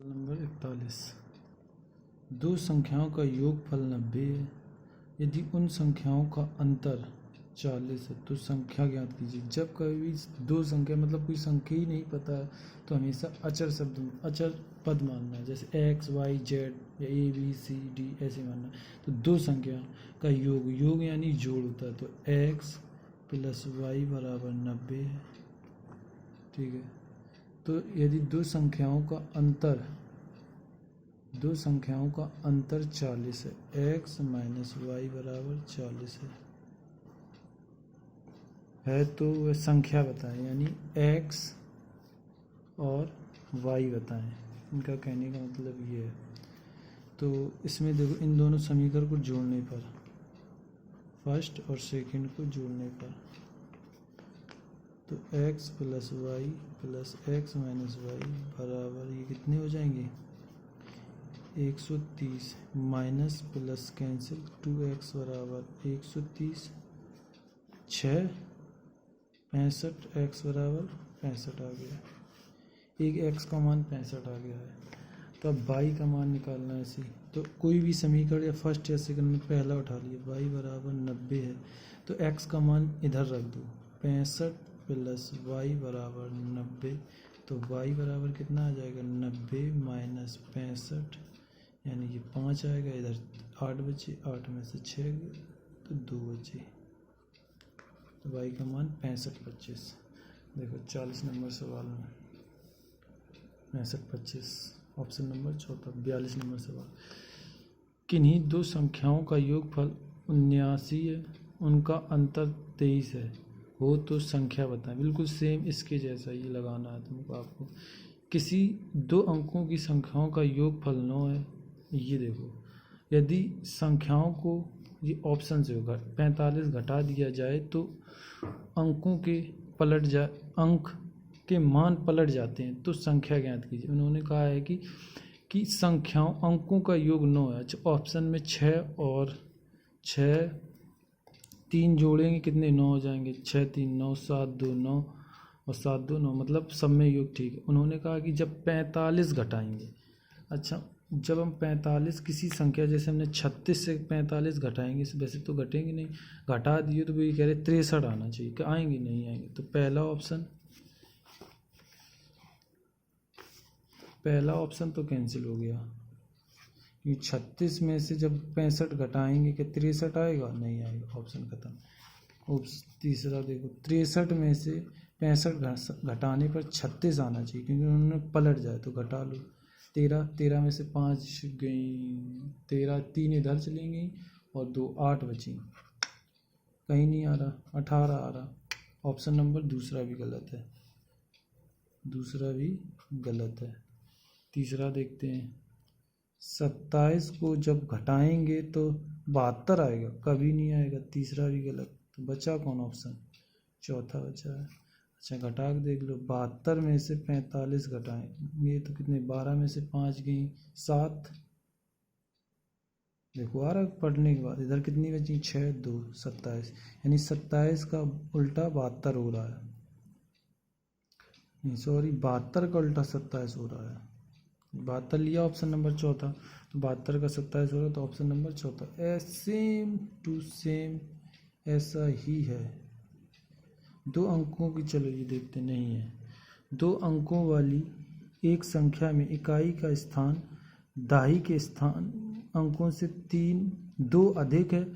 Number 41। दो संख्याओं का योगफल 90 है। यदि उन संख्याओं का अंतर 40 है तो संख्या ज्ञात कीजिए। जब कभी दो संख्या मतलब कोई संख्या ही नहीं पता है तो हमेशा अचर पद मानना है, जैसे x y z या a b c d ऐसे मानना है। तो दो संख्या का योग यानी जोड़ होता है, तो x प्लस वाई बराबर 90 है। ठीक है, तो यदि दो संख्याओं का अंतर 40 है, x माइनस वाई बराबर 40 है तो वह संख्या बताएं, यानी x और y बताएं। इनका कहने का मतलब ये है। तो इसमें देखो, इन दोनों समीकरण को जोड़ने पर, फर्स्ट और सेकंड को जोड़ने पर, तो x plus Y plus X minus Y बराबर ये कितने हो जाएंगे 130, माइनस प्लस कैंसिल 2x बराबर 130, 6 65, x बराबर 65 आ गया। एक x का मान 65 आ गया है। तो अब y का मान निकालना है इसी। तो कोई भी समीकरण या फर्स्ट या सेकंड में पहला उठा लिया, y बराबर 90 है तो x का मान इधर रख दो, 65 प्लस y बराबर 90, तो y बराबर कितना आ जाएगा 90 माइनस 65, यानी ये 5 आएगा। इधर 8 बचे, 8 में से 6 तो 2 बचे, तो y का मान 65 25। देखो 40 नंबर सवाल में 65 25 ऑप्शन नंबर चौथा। 42 नंबर सवाल, किन्हीं दो संख्याओं का योगफल 79 है, उनका अंतर 23 है, हो तो संख्या बताएं। बिल्कुल सेम इसके जैसा ही लगाना है तुमको। आपको किसी दो अंकों की संख्याओं का योगफल 9 है। ये देखो, यदि संख्याओं को, ये ऑप्शन से होगा, 45 घटा दिया जाए तो अंक के मान पलट जाते हैं, तो संख्या ज्ञात कीजिए। उन्होंने कहा है कि संख्याओं अंकों का योग 9 है। अच्छा, ऑप्शन में 6 और 6 3 जोड़ेंगे कितने 9 हो जाएंगे, 6 3 9, 7 2 9 और 7 2 9, मतलब सब में योग ठीक है। उन्होंने कहा कि जब 45 घटाएंगे, अच्छा जब हम 45 किसी संख्या, जैसे हमने 36 से 45 घटाएंगे, वैसे तो घटेंगे नहीं, घटा दिए तो वो ये कह रहे 63 आना चाहिए, कि आएंगे नहीं आएंगे। तो पहला ऑप्शन तो कैंसिल हो गया, क्योंकि 36 में से जब 65 घटाएंगे क्या 63 आएगा, नहीं आएगा, ऑप्शन खत्म। तीसरा देखो, 63 में से 65 घटाने पर 36 आना चाहिए, क्योंकि उन्होंने पलट जाए, तो घटा लो। 13 में से 5 गई, 13 3 इधर चली गई और 2 8 बची, कहीं नहीं आ रहा, 18 आ रहा। ऑप्शन नंबर दूसरा भी गलत है। तीसरा देखते हैं, 27 को जब घटाएंगे तो 72 आएगा, कभी नहीं आएगा, तीसरा भी गलत। तो बचा कौन ऑप्शन, चौथा बचा है। अच्छा घटा के देख लो, 72 में से 45 घटाएंगे तो कितने, 12 में से 5 गई 7, देखो आ रहा पढ़ने के बाद, इधर कितनी बची 6 2 27, यानी 27 का उल्टा 72 हो रहा है, नहीं सॉरी 72 का उल्टा 27 हो रहा है। 72 लिया ऑप्शन नंबर चौथा, तो 72 का 27 हो रहा है, तो ऑप्शन नंबर चौथा। सेम टू सेम ऐसा ही है। दो अंकों की, चलो ये देखते नहीं है, 2 अंकों वाली एक संख्या में इकाई का स्थान दाही के स्थान अंकों से 2 अधिक है,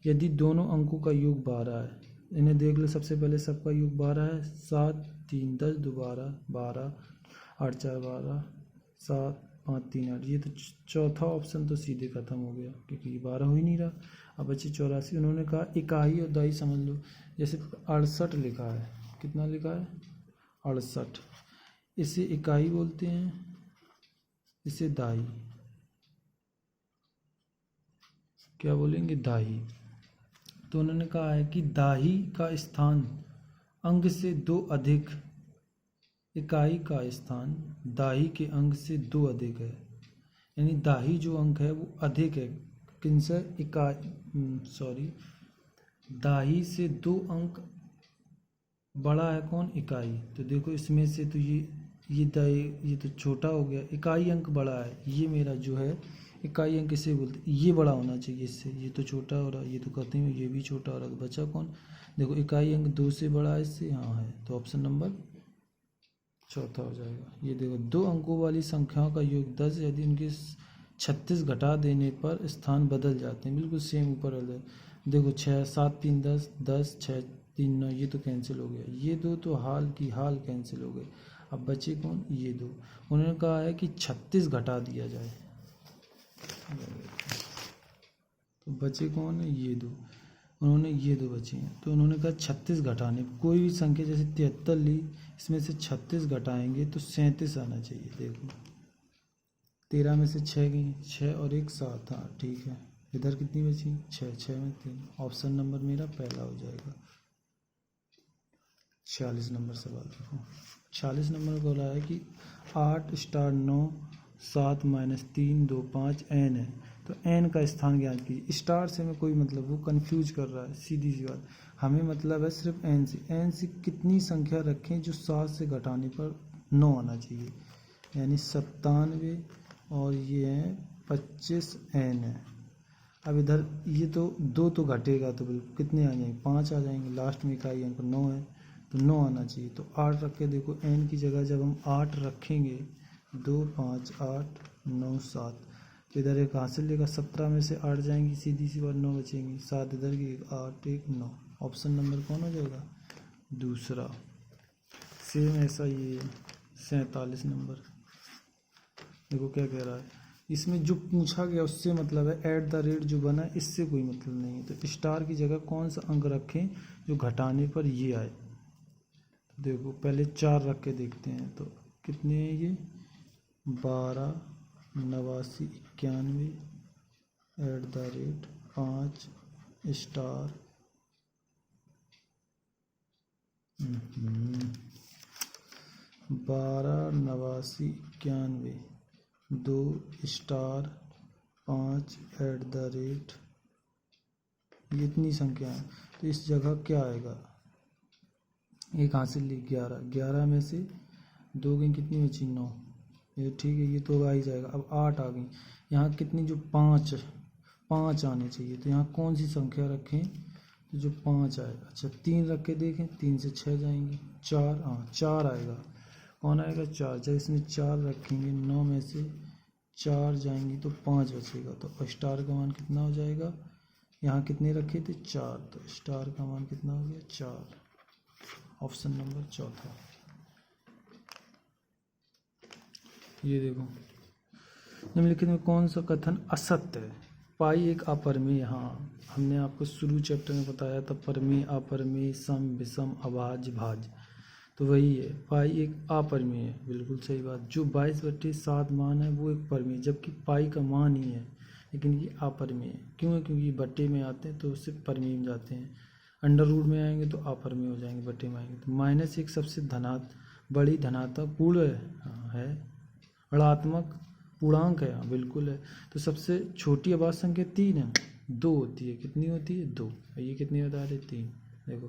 यदि दोनों अंकों का योग 12 है। इन्हें देख लो, सबसे पहले सबका योग 12 है, 7 3 10 2 12 12 8 4 12 7 5 3 8, ये तो चौथा ऑप्शन तो सीधे खत्म हो गया, क्योंकि 12 हो ही नहीं रहा। अब बची 84। उन्होंने कहा इकाई और दाई समझ लो, जैसे 68 लिखा है, कितना लिखा है 68, इसे इकाई बोलते हैं, इसे दाई क्या बोलेंगे, दाही। तो उन्होंने कहा है कि दाही का स्थान अंक से 2 अधिक, इकाई का स्थान दाही के अंक से 2 अधिक है, यानी दाही जो अंक है वो अधिक है किनसे, दाही से 2 अंक बड़ा है कौन, इकाई। तो देखो इसमें से तो ये तो छोटा हो गया, इकाई अंक बड़ा है, ये मेरा जो है इकाई अंक किसे बोलते हैं, ये बड़ा होना चाहिए इससे, ये तो छोटा हो रहा है, ये तो कहते हैं ये भी छोटा हो रहा है, तो बचा कौन, देखो इकाई अंक 2 से बड़ा है इससे, हाँ है, तो ऑप्शन नंबर चौथा हो जाएगा। ये देखो 2 अंकों वाली संख्याओं का योग 10 यदि उनके 36 घटा देने पर स्थान बदल जाते हैं, बिल्कुल सेम ऊपर वाले। देखो 6 7 3 10 10 6 3 9, ये तो कैंसिल हो गया, ये दो तो हाल की हाल कैंसिल हो गए। अब बचे कौन, ये दो। उन्होंने कहा है कि 36 घटा दिया जाए, तो बचे कौन है, ये दो। उन्होंने ये दो बचे हैं, तो उन्होंने कहा 36 घटाने, कोई भी संख्या जैसे 73 ली, इसमें से 36 घटाएंगे तो 37 आना चाहिए। देखो 13 में से 6 गई, 6 और 1 7, हाँ ठीक है। इधर कितनी बची, 6, 6 में 3, ऑप्शन नंबर मेरा पहला हो जाएगा। 46 नंबर सवाल देखो, 46 नंबर बोला है कि 8 स्टार 9 7 -3 2 5 n है, तो n का स्थान ज्ञात कीजिए। स्टार से हमें कोई मतलब, वो कंफ्यूज कर रहा है, सीधी सी बात। हमें मतलब है सिर्फ n से कितनी संख्या रखें जो 7 से घटाने पर 9 आना चाहिए, यानी 97, और ये है 25 n है। अब इधर ये तो 2 तो घटेगा, तो बिल्कुल कितने आ जाएंगे, 5 आ जाएंगे, लास्ट में इकाई अंक 9 है, तो 9 आना चाहिए। तो 8 रख के देखो, n की जगह जब हम 8 रखेंगे, 2 5 8 9 7, तो इधर एक हासिल लेगा, 17 में से 8 जाएंगी, सीधी सी बात 9 बचेंगी, 7 इधर की, 8 1 9, ऑप्शन नंबर कौन हो जाएगा, दूसरा। सेम ऐसा ये 47 नंबर, देखो क्या कह रहा है, इसमें जो पूछा गया उससे मतलब है, एट द रेट जो बना है इससे कोई मतलब नहीं है, तो स्टार की जगह कौन सा अंक रखें जो घटाने पर ये आए। तो देखो पहले 4 रख के देखते हैं, तो कितने हैं ये, 12 89 91 at the rate 5 star 12 89 91 2 star 5 at the rate, ये इतनी संख्या है, तो इस जगह क्या आएगा, एक हासिल ली 11, 11 में से 2 गई, कितनी बची 9, ये ठीक है, ये तो आ ही जाएगा। अब 8 आ गई, यहाँ कितनी जो 5 आने चाहिए, तो यहाँ कौन सी संख्या रखें तो जो 5 आएगा। अच्छा 3 रख के देखें, 3 से 6 जाएंगे, 4, हाँ 4 आएगा, कौन आएगा 4, जब इसमें 4 रखेंगे, 9 में से 4 जाएंगी तो 5 बचेगा, तो स्टार का मान कितना हो जाएगा, यहाँ कितने रखे थे 4, तो स्टार का मान कितना हो गया 4, ऑप्शन नंबर चौथा। ये देखो निम्नलिखित में कौन सा कथन असत्य है, पाई एक अपरिमेय, हाँ हमने आपको शुरू चैप्टर में बताया था, परिमेय अपरिमेय सम विषम अभाज्य भाज्य, तो वही है, पाई एक अपरिमेय है, बिल्कुल सही बात। जो 22/7 मान है वो एक परिमेय, जबकि पाई का मान ही है, लेकिन ये अपरिमेय है। क्यों है, क्योंकि ये बट्टे में आते हैं तो उससे परिमेय में जाते हैं, अंडर रूट में आएंगे तो अपरिमेय हो जाएंगे, बट्टे में आएंगे तो। -1 सबसे बड़ी धनात्मक पूर्ण है, ऋणात्मक पूर्णांक है, बिल्कुल है। तो सबसे छोटी अभाज्य संख्या 3 है, 2 होती है, कितनी होती है 2, ये कितनी बता रहे 3, देखो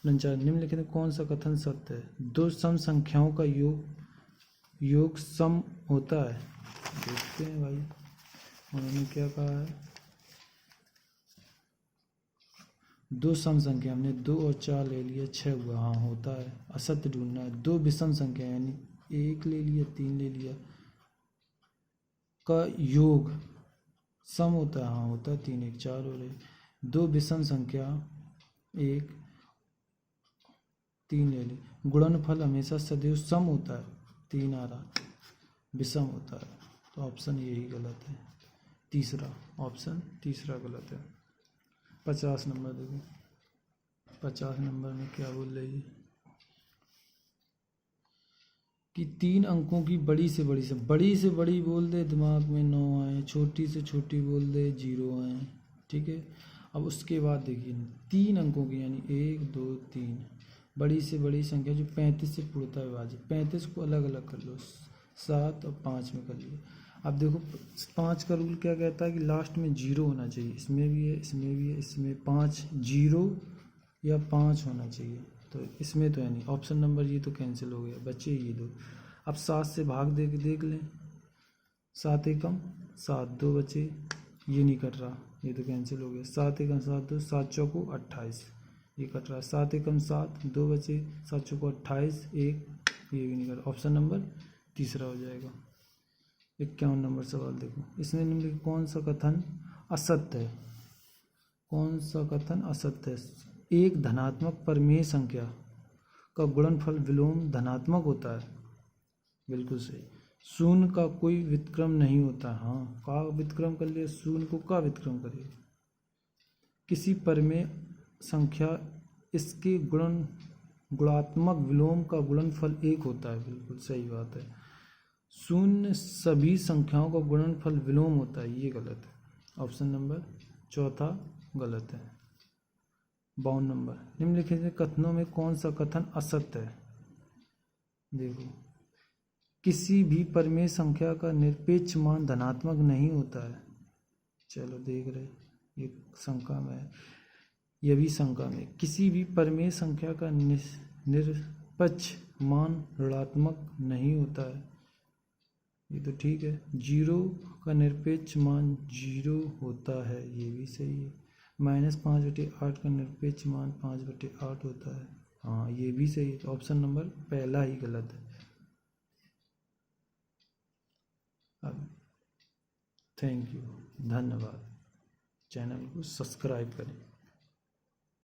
49। निम्नलिखित में कौन सा कथन सत्य है, 2 सम संख्याओं का योग सम होता है, देखते हैं भाई उन्होंने क्या कहा है। 2 सम संख्या, हमने 2 और 4 ले लिया, 6 हुआ, हाँ होता है, असत्य ढूंढना है। 2 विषम संख्या यानी 1 ले लिया 3 ले लिया का योग सम होता है, हाँ होता है, 3 1 4 हो रहे। 2 विषम संख्या 1 3 ले ली, गुणनफल हमेशा सदैव सम होता है, 3 आ रहा, विषम होता है, तो ऑप्शन यही गलत है, तीसरा, ऑप्शन तीसरा गलत है। 50 नंबर देखो, 50 नंबर में क्या बोल रही है कि 3 अंकों की बड़ी से बड़ी बोल दे, दिमाग में 9 आए, छोटी से छोटी बोल दे 0 आए, ठीक है। अब उसके बाद देखिए 3 अंकों की यानी 1 2 3, बड़ी से बड़ी संख्या जो 35 से पूर्णतः विभाजित, 35 को अलग अलग कर लो, 7 और 5 में कर लिया। अब देखो 5 का रूल क्या कहता है कि लास्ट में 0 होना चाहिए, इसमें भी है इसमें भी है, इसमें 5 0 या 5 होना चाहिए, तो इसमें तो है नहीं, ऑप्शन नंबर ये तो कैंसिल हो गया, बच्चे ये दो। अब 7 से भाग दे के देख लें, 7 एकम 7, 2 बचे, ये नहीं कट रहा, ये तो कैंसिल हो गया, 7 एकम 7 2, 7 चौको 28, ये कट रहा है, 7 एकम 7, 2 बचे, 7 चौको 28, 1, ये भी नहीं कट, ऑप्शन नंबर तीसरा हो जाएगा। 51 नंबर सवाल देखो, इसमें निम्नलिखित कौन सा कथन असत्य है? कौन सा कथन असत्य है? एक धनात्मक परिमेय संख्या का गुणनफल विलोम धनात्मक होता है, बिल्कुल सही। शून्य का कोई व्युत्क्रम नहीं होता, हाँ, का व्युत्क्रम कर लिया, शून्य को का व्युत्क्रम करिए। किसी परिमेय संख्या इसके गुणात्मक विलोम का गुणनफल 1 होता है, बिल्कुल सही बात है। शून्य सभी संख्याओं का गुणनफल विलोम होता है, ये गलत है, ऑप्शन नंबर चौथा गलत है। 52 नंबर, निम्नलिखित कथनों में कौन सा कथन असत्य है? देखो, किसी भी परिमेय संख्या का निरपेक्ष मान धनात्मक नहीं होता है, चलो देख रहे, ये शंका में है, यह भी शंका में। किसी भी परिमेय संख्या का निरपेक्ष मान ऋणात्मक नहीं होता है, ये तो ठीक है। 0 का निरपेक्ष मान 0 होता है, ये भी सही है। -5/8 का निरपेक्ष मान 5/8 होता है, हाँ, ये भी सही है, तो ऑप्शन नंबर पहला ही गलत है। अब थैंक यू, धन्यवाद। चैनल को सब्सक्राइब करें।